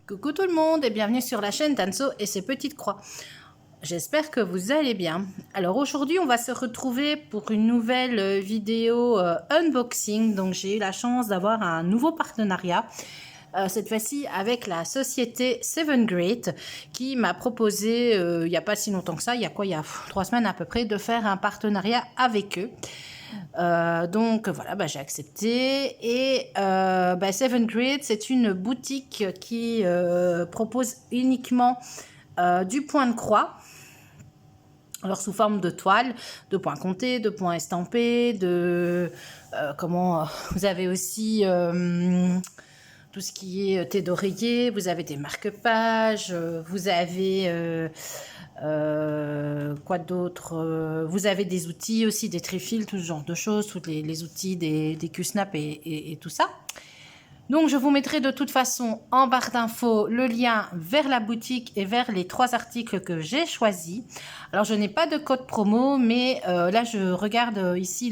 Coucou tout le monde et bienvenue sur la chaîne Tanso et ses petites croix. J'espère que vous allez bien. Alors aujourd'hui on va se retrouver pour une nouvelle vidéo unboxing. Donc j'ai eu la chance d'avoir un nouveau partenariat. Cette fois-ci avec la société 7Great qui m'a proposé il n'y a pas si longtemps que ça, il y a 3 semaines à peu près, de faire un partenariat avec eux. Donc voilà, j'ai accepté et 7Great c'est une boutique qui propose uniquement du point de croix, alors sous forme de toile, de points comptés, de points estampés, vous avez aussi tout ce qui est thé d'oreiller, vous avez des marque-pages, vous avez quoi d'autre, vous avez des outils aussi, des trifils, tout ce genre de choses, tous les outils des Q-Snap et tout ça. Donc je vous mettrai de toute façon en barre d'infos le lien vers la boutique et vers les 3 articles que j'ai choisis. Alors je n'ai pas de code promo, mais là je regarde ici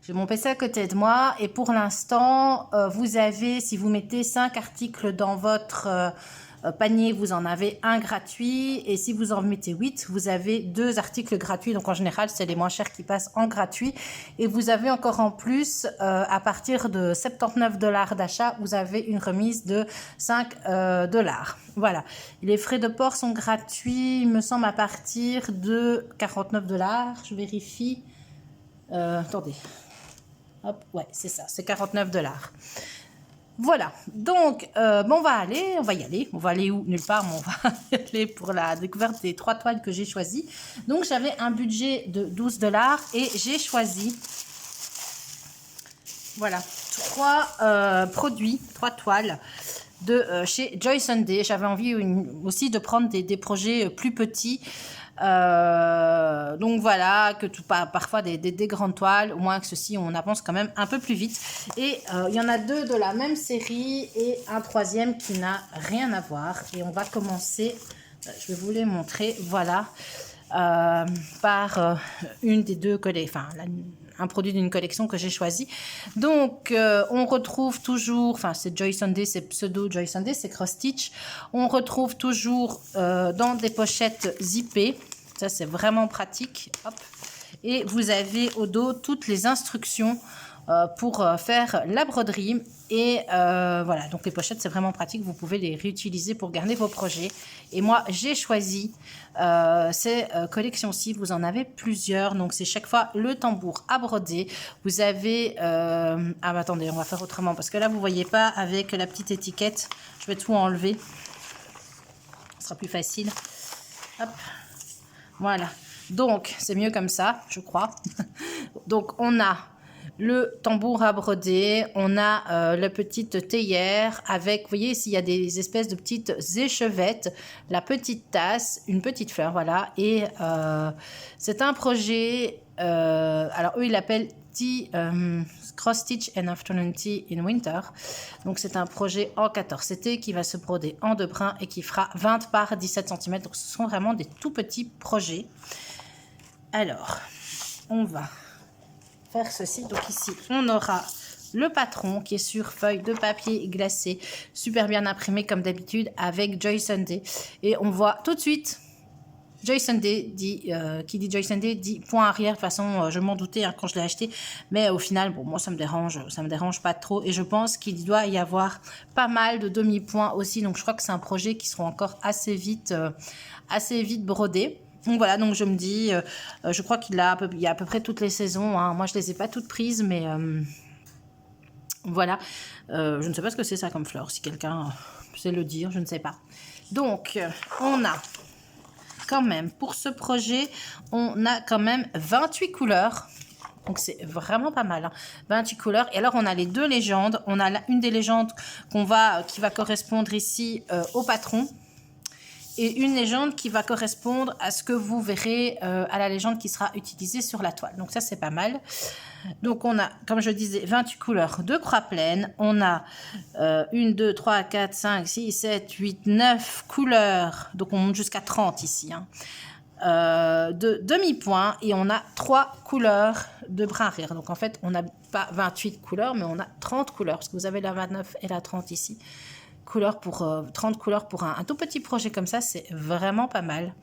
j'ai mon PC à côté de moi et pour l'instant vous avez, si vous mettez 5 articles dans votre panier, vous en avez un gratuit et si vous en mettez 8, vous avez 2 articles gratuits. Donc en général, c'est les moins chers qui passent en gratuit et vous avez encore en plus, à partir de 79 $ d'achat, vous avez une remise de 5 $. Voilà. Les frais de port sont gratuits, il me semble, à partir de 49 $. Je vérifie. Attendez. Hop, ouais, c'est ça, c'est 49 $. Voilà, donc on va y aller. On va aller où? Nulle part, mais on va y aller pour la découverte des 3 toiles que j'ai choisies. Donc j'avais un budget de 12 $ et j'ai choisi, voilà, 3 produits, 3 toiles de chez Joy Sunday. J'avais envie aussi de prendre des projets plus petits. Donc voilà, parfois des grandes toiles, au moins que ceci on avance quand même un peu plus vite. Et il y en a 2 de la même série et un 3e qui n'a rien à voir. Et on va commencer, je vais vous les montrer, voilà, par une des 2 un produit d'une collection que j'ai choisi. Donc on retrouve toujours, c'est Joy Sunday, c'est pseudo Joy Sunday, c'est cross stitch. On retrouve toujours dans des pochettes zippées, ça c'est vraiment pratique. Hop. Et vous avez au dos toutes les instructions pour faire la broderie. Et voilà, donc les pochettes c'est vraiment pratique, vous pouvez les réutiliser pour garder vos projets. Et moi j'ai choisi ces collections-ci, vous en avez plusieurs, donc c'est chaque fois le tambour à broder. Vous avez attendez, on va faire autrement parce que là vous voyez pas avec la petite étiquette, je vais tout enlever, ce sera plus facile. Hop, voilà, donc c'est mieux comme ça je crois. Donc on a le tambour à broder, on a la petite théière avec, vous voyez ici il y a des espèces de petites échevettes, la petite tasse, une petite fleur, voilà. Et c'est un projet, alors eux ils l'appellent Cross Stitch and Afternoon Tea in Winter. Donc c'est un projet en 14 CT qui va se broder en 2 brins et qui fera 20 par 17 cm. Donc ce sont vraiment des tout petits projets. Alors on va faire ceci. Donc ici on aura le patron qui est sur feuille de papier glacé, super bien imprimé comme d'habitude avec Joy Sunday. Et on voit tout de suite Joy Sunday qui dit Joy Sunday dit point arrière. De toute façon je m'en doutais quand je l'ai acheté, mais au final bon, moi ça me dérange pas trop et je pense qu'il doit y avoir pas mal de demi-points aussi. Donc je crois que c'est un projet qui sera encore assez vite brodé. Donc voilà, donc je me dis, je crois qu'il y a à peu près toutes les saisons, hein. Moi je les ai pas toutes prises, mais voilà, je ne sais pas ce que c'est ça comme fleur, si quelqu'un sait le dire, je ne sais pas. Donc on a quand même, pour ce projet, on a quand même 28 couleurs. Donc c'est vraiment pas mal, hein. 28 couleurs. Et alors on a les 2 légendes. On a une des légendes qui va correspondre ici au patron. Et une légende qui va correspondre à ce que vous verrez à la légende qui sera utilisée sur la toile. Donc ça c'est pas mal. Donc on a, comme je disais, 28 couleurs de croix pleine. On a 1, 2, 3, 4, 5, 6, 7, 8, 9 couleurs. Donc on monte jusqu'à 30 ici, hein. De demi-point et on a 3 couleurs de brin arrière. Donc en fait on n'a pas 28 couleurs mais on a 30 couleurs parce que vous avez la 29 et la 30 ici. couleurs pour 30 couleurs pour un tout petit projet comme ça, c'est vraiment pas mal.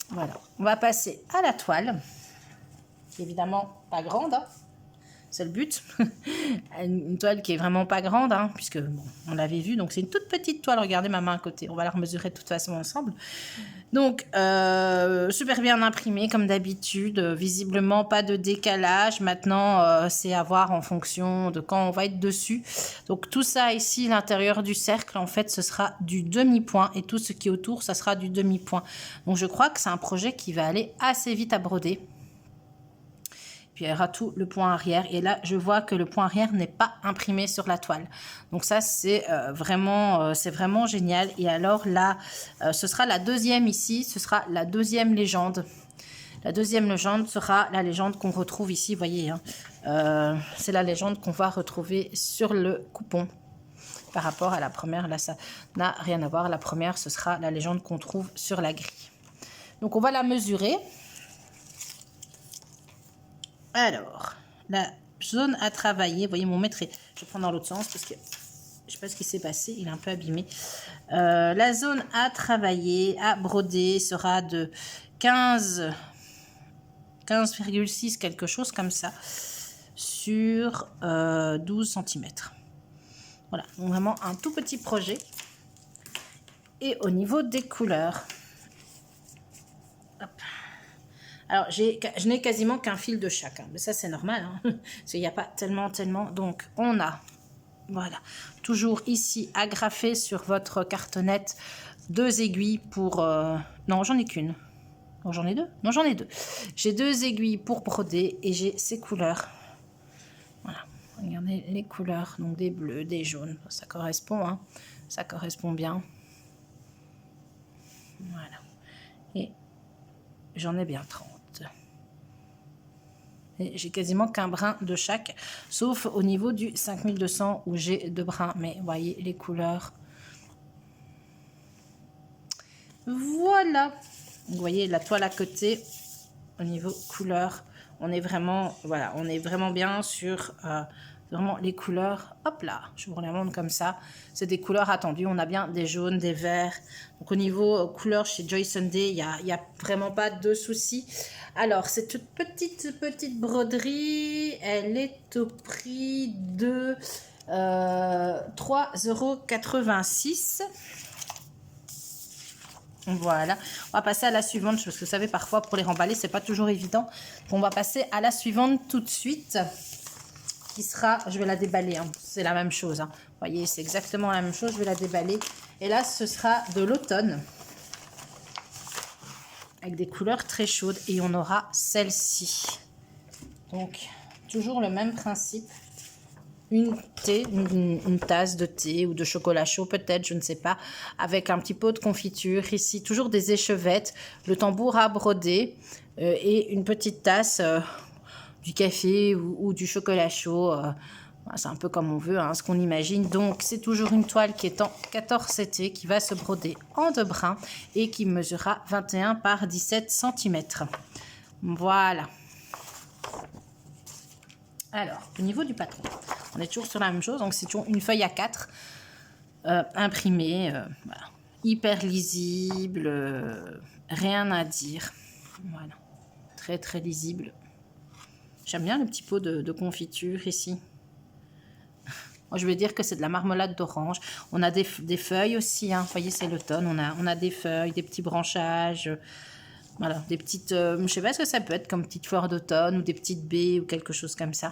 Voilà, on va passer à la toile. Évidemment, pas grande, hein. C'est le but. Une toile qui est vraiment pas grande, hein, puisque bon, on l'avait vu. Donc c'est une toute petite toile. Regardez ma main à côté. On va la remesurer de toute façon ensemble. Donc super bien imprimé comme d'habitude. Visiblement pas de décalage. Maintenant c'est à voir en fonction de quand on va être dessus. Donc tout ça ici, l'intérieur du cercle, en fait, ce sera du demi-point et tout ce qui est autour, ça sera du demi-point. Donc je crois que c'est un projet qui va aller assez vite à broder. Puis il y aura tout le point arrière. Et là, je vois que le point arrière n'est pas imprimé sur la toile. Donc ça, c'est vraiment génial. Et alors là, ce sera la deuxième ici. Ce sera la deuxième légende. La deuxième légende sera la légende qu'on retrouve ici. Vous voyez, hein, c'est la légende qu'on va retrouver sur le coupon. Par rapport à la première, là, ça n'a rien à voir. La première, ce sera la légende qu'on trouve sur la grille. Donc on va la mesurer. Alors, la zone à travailler, vous voyez mon mètre, je prends dans l'autre sens parce que je ne sais pas ce qui s'est passé, il est un peu abîmé. La zone à travailler, à broder sera de 15,6 quelque chose comme ça sur 12 cm. Voilà, donc vraiment un tout petit projet. Et au niveau des couleurs, hop. Alors, je n'ai quasiment qu'un fil de chaque, hein, mais ça c'est normal, hein, parce qu'il n'y a pas tellement. Donc, on a, voilà, toujours ici agrafé sur votre cartonnette 2 aiguilles pour... non, j'en ai qu'une. Non, j'en ai deux. Non, j'en ai 2. J'ai 2 aiguilles pour broder et j'ai ces couleurs. Voilà, regardez les couleurs, donc des bleus, des jaunes, ça correspond, hein, ça correspond bien. Voilà, et j'en ai bien 30. J'ai quasiment qu'un brin de chaque, sauf au niveau du 5200 où j'ai 2 brins. Mais vous voyez les couleurs. Voilà. Vous voyez la toile à côté, au niveau couleur, on est vraiment, voilà, on est vraiment bien sur vraiment les couleurs. Hop là, je vous les montre comme ça. C'est des couleurs attendues. On a bien des jaunes, des verts. Donc au niveau couleur chez Joy Sunday, il y a vraiment pas de souci. Alors cette petite broderie, elle est au prix de 3,86 €. Voilà, on va passer à la suivante, parce que vous savez, parfois pour les remballer, c'est pas toujours évident. Donc, on va passer à la suivante tout de suite, qui sera, je vais la déballer, hein, c'est la même chose. Hein. Vous voyez, c'est exactement la même chose, je vais la déballer. Et là, ce sera de l'automne, avec des couleurs très chaudes, et on aura celle-ci. Donc, toujours le même principe. Une tasse de thé ou de chocolat chaud peut-être, je ne sais pas, avec un petit pot de confiture. Ici, toujours des échevettes, le tambour à broder et une petite tasse du café ou du chocolat chaud. C'est un peu comme on veut, hein, ce qu'on imagine. Donc, c'est toujours une toile qui est en 14 CT, qui va se broder en 2 brins et qui mesurera 21 par 17 cm. Voilà. Alors, au niveau du patron, on est toujours sur la même chose. Donc, c'est toujours une feuille A4 imprimée. Voilà. Hyper lisible. Rien à dire. Voilà. Très, très lisible. J'aime bien le petit pot de confiture ici. Moi, je vais dire que c'est de la marmelade d'orange. On a des feuilles aussi. Hein. Vous voyez, c'est l'automne. On a des feuilles, des petits branchages. Voilà, des petites, je ne sais pas ce que ça peut être comme petites fleurs d'automne ou des petites baies ou quelque chose comme ça.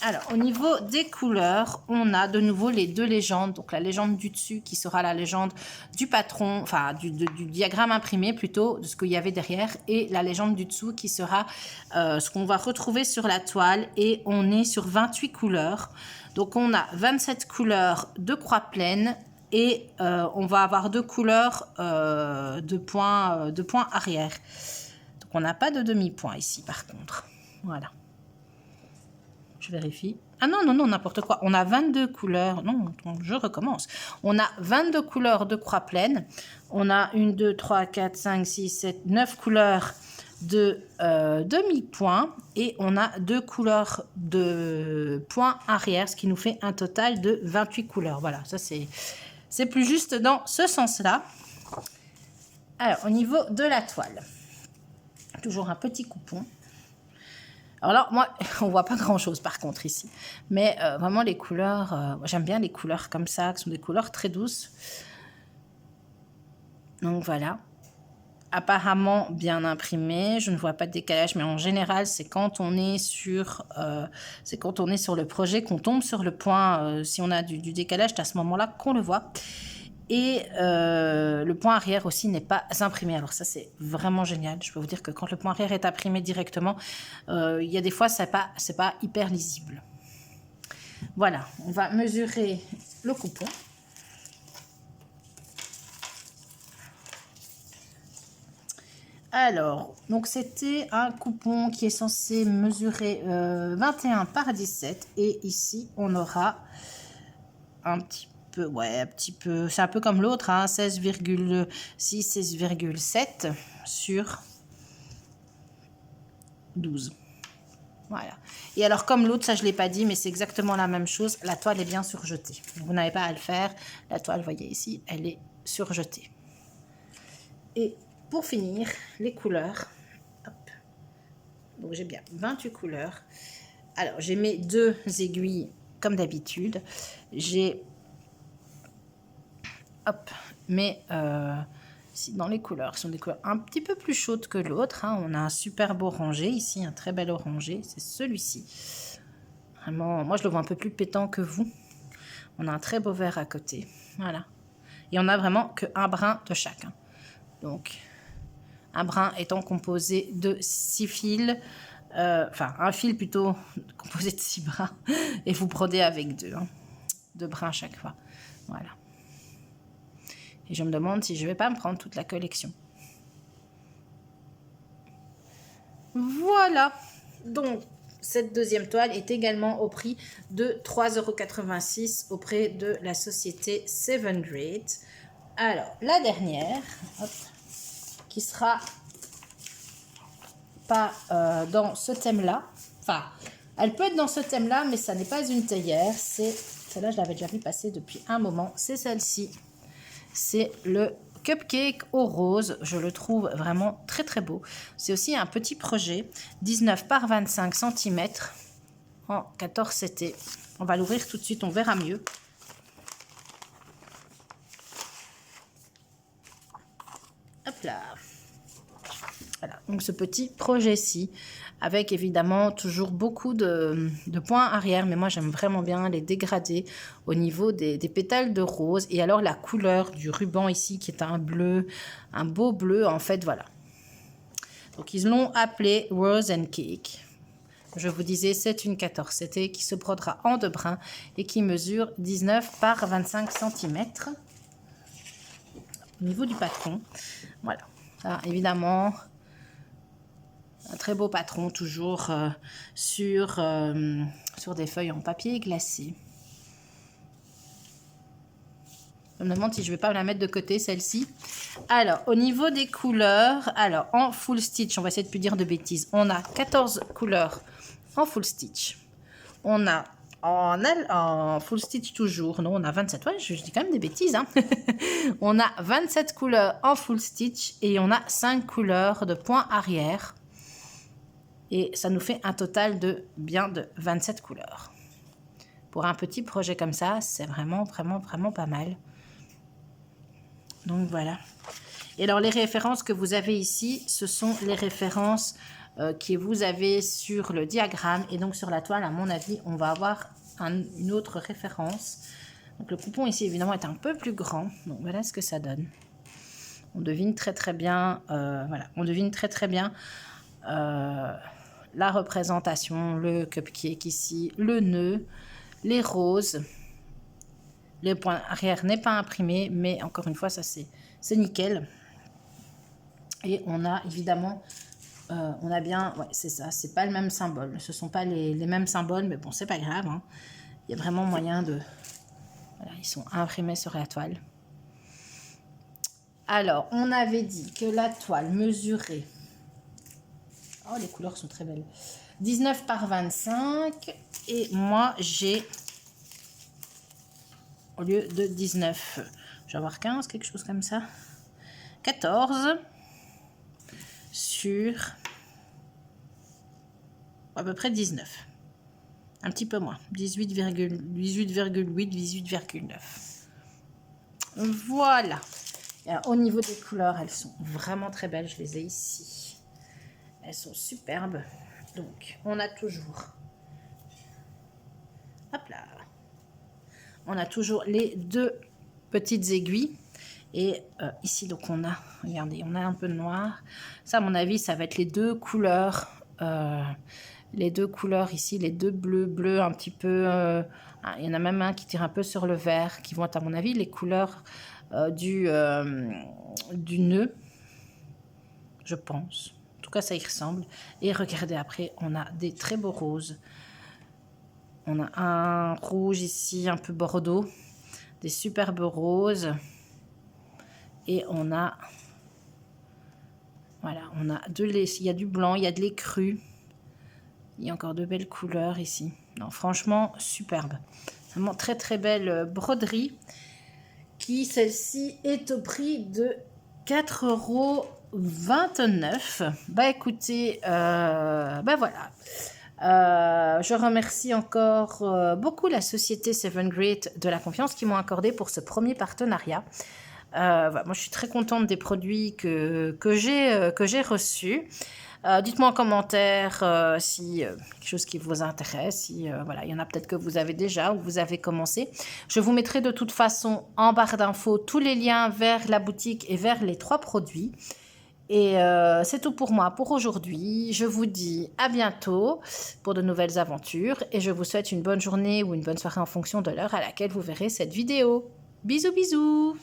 Alors, au niveau des couleurs, on a de nouveau les 2 légendes. Donc, la légende du dessus qui sera la légende du patron, enfin du diagramme imprimé plutôt, de ce qu'il y avait derrière. Et la légende du dessous qui sera ce qu'on va retrouver sur la toile. Et on est sur 28 couleurs. Donc, on a 27 couleurs de croix pleine. Et on va avoir 2 couleurs de points arrière. Donc, on n'a pas de demi-point ici, par contre. Voilà. Je vérifie. Ah non, n'importe quoi. On a 22 couleurs. Non, je recommence. On a 22 couleurs de croix pleine. On a 1, 2, 3, 4, 5, 6, 7, 9 couleurs de demi-point et on a 2 couleurs de points arrière, ce qui nous fait un total de 28 couleurs. Voilà, ça c'est plus juste dans ce sens-là. Alors, au niveau de la toile, toujours un petit coupon. Alors là, moi, on voit pas grand-chose par contre ici. Mais vraiment les couleurs, j'aime bien les couleurs comme ça, qui sont des couleurs très douces. Donc voilà. Apparemment bien imprimé, je ne vois pas de décalage, mais en général, c'est quand on est sur le projet qu'on tombe sur le point. Si on a du décalage, c'est à ce moment-là qu'on le voit. Et le point arrière aussi n'est pas imprimé. Alors ça, c'est vraiment génial. Je peux vous dire que quand le point arrière est imprimé directement, il y a des fois, c'est pas hyper lisible. Voilà, on va mesurer le coupon. Alors, donc c'était un coupon qui est censé mesurer 21 par 17. Et ici, on aura un petit peu, c'est un peu comme l'autre, hein, 16,6, 16,7 sur 12. Voilà. Et alors, comme l'autre, ça je ne l'ai pas dit, mais c'est exactement la même chose. La toile est bien surjetée. Vous n'avez pas à le faire. La toile, vous voyez ici, elle est surjetée. Et pour finir, les couleurs. Hop. Donc, j'ai bien 28 couleurs. Alors, j'ai mes 2 aiguilles, comme d'habitude. J'ai... Hop. Mais... ici, dans les couleurs, qui sont des couleurs un petit peu plus chaudes que l'autre. Hein. On a un superbe orangé ici, un très bel orangé. C'est celui-ci. Vraiment, moi, je le vois un peu plus pétant que vous. On a un très beau vert à côté. Voilà. Et on a vraiment qu'un brin de chacun. Donc, un brin étant composé de 6 fils. Enfin, un fil plutôt composé de 6 brins. Et vous brodez avec 2. Hein, 2 brins chaque fois. Voilà. Et je me demande si je ne vais pas me prendre toute la collection. Voilà. Donc, cette deuxième toile est également au prix de 3,86 € auprès de la société Seven Grade. Alors, la dernière, hop, qui sera pas dans ce thème-là. Enfin, elle peut être dans ce thème-là, mais ça n'est pas une théière. Celle-là, je l'avais déjà vu passer depuis un moment. C'est celle-ci. C'est le cupcake au rose. Je le trouve vraiment très très beau. C'est aussi un petit projet. 19 par 25 cm en 14 CT. On va l'ouvrir tout de suite, on verra mieux. Hop là. Voilà, donc ce petit projet-ci, avec évidemment toujours beaucoup de points arrière, mais moi j'aime vraiment bien les dégradés au niveau des pétales de rose. Et alors la couleur du ruban ici qui est un bleu, un beau bleu en fait, voilà. Donc ils l'ont appelé Rose and Cake. Je vous disais, c'est une 14 CT qui se brodera en 2 brins et qui mesure 19 par 25 cm. Au niveau du patron, voilà, ça évidemment... Un très beau patron, toujours sur des feuilles en papier glacé. Je me demande si je ne vais pas la mettre de côté, celle-ci. Alors, au niveau des couleurs, alors en full stitch, on va essayer de ne plus dire de bêtises. On a 14 couleurs en full stitch. On a en full stitch toujours. Non, on a 27. Ouais, je dis quand même des bêtises. Hein. On a 27 couleurs en full stitch et on a 5 couleurs de points arrière. Et ça nous fait un total de 27 couleurs. Pour un petit projet comme ça, c'est vraiment pas mal. Donc voilà. Et alors les références que vous avez ici, ce sont les références que vous avez sur le diagramme. Et donc sur la toile, à mon avis, on va avoir une autre référence. Donc le coupon ici, évidemment, est un peu plus grand. Donc voilà ce que ça donne. On devine très bien, voilà, on devine très bien la représentation, le cupcake ici, le nœud, les roses. Le point arrière n'est pas imprimé, mais encore une fois, ça c'est nickel. Et on a évidemment, on a bien, ouais, c'est ça, c'est pas le même symbole. Ce sont pas les mêmes symboles, mais bon, c'est pas grave. Hein. Il y a vraiment moyen de... Voilà, ils sont imprimés sur la toile. Alors, on avait dit que la toile mesurait Oh, les couleurs sont très belles. 19 par 25. Et moi, j'ai, au lieu de 19, je vais avoir 15, quelque chose comme ça. 14 sur à peu près 19. Un petit peu moins. 18,8, 18,9. Voilà. Et alors, au niveau des couleurs, elles sont vraiment très belles. Je les ai ici. Elles sont superbes. Donc, on a toujours... Hop là. On a toujours les deux petites aiguilles. Et ici, donc, on a... Regardez, on a un peu de noir. Ça, à mon avis, ça va être les deux couleurs... les deux couleurs ici, les deux bleus un petit peu... il y en a même un qui tire un peu sur le vert, qui vont être, à mon avis, les couleurs du nœud, je pense. En tout cas, ça y ressemble. Et regardez, après, on a des très beaux roses. On a un rouge ici, un peu bordeaux. Des superbes roses. Et on a... Voilà, on a il y a du blanc, il y a de l'écru. Il y a encore de belles couleurs ici. Non, franchement, superbe. Vraiment très très belle broderie. Qui, celle-ci, est au prix de 4,29 €. Bah écoutez, bah voilà. Je remercie encore beaucoup la société Seven Great de la confiance qu'ils m'ont accordé pour ce premier partenariat. Voilà, moi, je suis très contente des produits que j'ai reçus. Dites-moi en commentaire si quelque chose qui vous intéresse, si voilà, il y en a peut-être que vous avez déjà ou vous avez commencé. Je vous mettrai de toute façon en barre d'infos tous les liens vers la boutique et vers les 3 produits. Et c'est tout pour moi pour aujourd'hui. Je vous dis à bientôt pour de nouvelles aventures et je vous souhaite une bonne journée ou une bonne soirée en fonction de l'heure à laquelle vous verrez cette vidéo. Bisous bisous!